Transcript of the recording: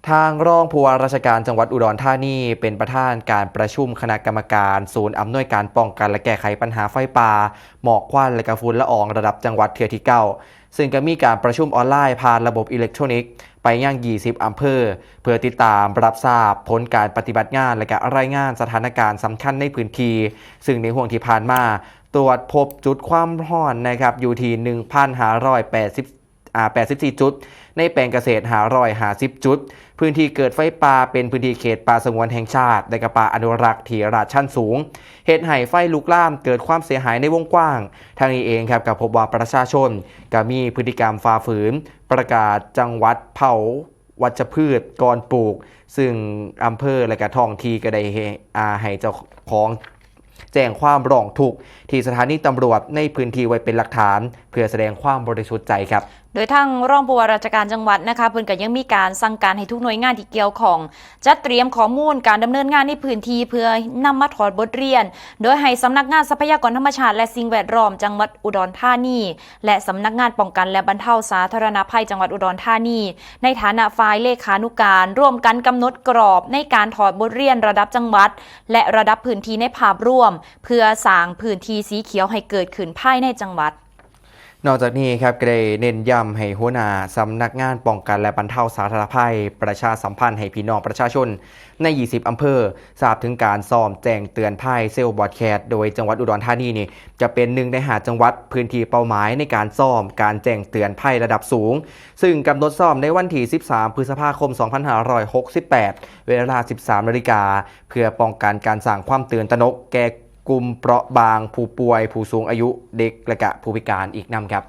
ทางรองผู้ว่าราชการจังหวัดอุดรธานีเป็นประธานการประชุมคณะกรรมการศูนย์อำนวยการป้องกันและแก้ไขปัญหาไฟป่าหมอกควันและกฝุ่นละอองระดับจังหวัดเทือที่เก้าซึ่งก็มีการประชุมออนไลน์ผ่านระบบอิเล็กทรอนิกส์ไปยัง20อำเภอเพื่อติดตามรับทราบผลการปฏิบัติงานและก็รายงานสถานการณ์สำคัญในพื้นที่ซึ่งในห่วงที่ผ่านมาตรวจพบจุดความร้อนนะครับอยู่ที่1,584 จุดในแปลงเกษตร550 จุดพื้นที่เกิดไฟป่าเป็นพื้นที่เขตป่าสงวนแห่งชาติและป่าอนุรักษ์ที่ระดับชั้นสูงเหตุให้ไฟลุกลามเกิดความเสียหายในวงกว้างทางนี้เองครับกับพบว่าประชาชนก็มีพฤติกรรมฝ่าฝืนประกาศจังหวัดเผาวัชพืชก่อนปลูกซึ่งอำเภอและก็ท้องที่ก็ได้ให้เจ้าของแจ้งความร้องทุกข์ที่สถานีตำรวจในพื้นที่ไว้เป็นหลักฐานเพื่อแสดงความบริสุทธิ์ใจครับโดยทางรองผู้ว่าราชการจังหวัดนะคะเพิ่นก็ยังมีการสั่งการให้ทุกหน่วยงานที่เกี่ยวข้องจัดเตรียมข้อมูลการดำเนินงานในพื้นที่เพื่อนำมาถอดบทเรียนโดยให้สำนักงานทรัพยากรธรรมชาติและสิ่งแวดล้อมจังหวัดอุดรธานีและสำนักงานป้องกันและบรรเทาสาธารณภัยจังหวัดอุดรธานีในฐานะฝ่ายเลขานุการร่วมกันกำหนดกรอบในการถอดบทเรียนระดับจังหวัดและระดับพื้นที่ในภาพรวมเพื่อสร้างพื้นที่สีเขียวให้เกิดขึ้นภายในจังหวัดนอกจากนี้ครับก็ได้เน้นย้ำให้หัวหน้าสำนักงานป้องกันและบรรเทาสาธารณภัยประชาสัมพันธ์ให้พี่น้องประชาชนใน20อำเภอทราบถึงการซ้อมแจ้งเตือนภัยเซลล์บอดแคสต์โดยจังหวัดอุดรธานีนี่จะเป็นหนึ่งใน5จังหวัดพื้นที่เป้าหมายในการซ้อมการแจ้งเตือนภัยระดับสูงซึ่งกำหนดซ้อมในวันที่13พฤษภาคม2568เวลา 13 นาฬิกาเพื่อป้องกันการสร้างความตื่นตระหนกแก่กลุ่มเปราะบางผู้ป่วยผู้สูงอายุเด็กและผู้พิการอีกนำครับ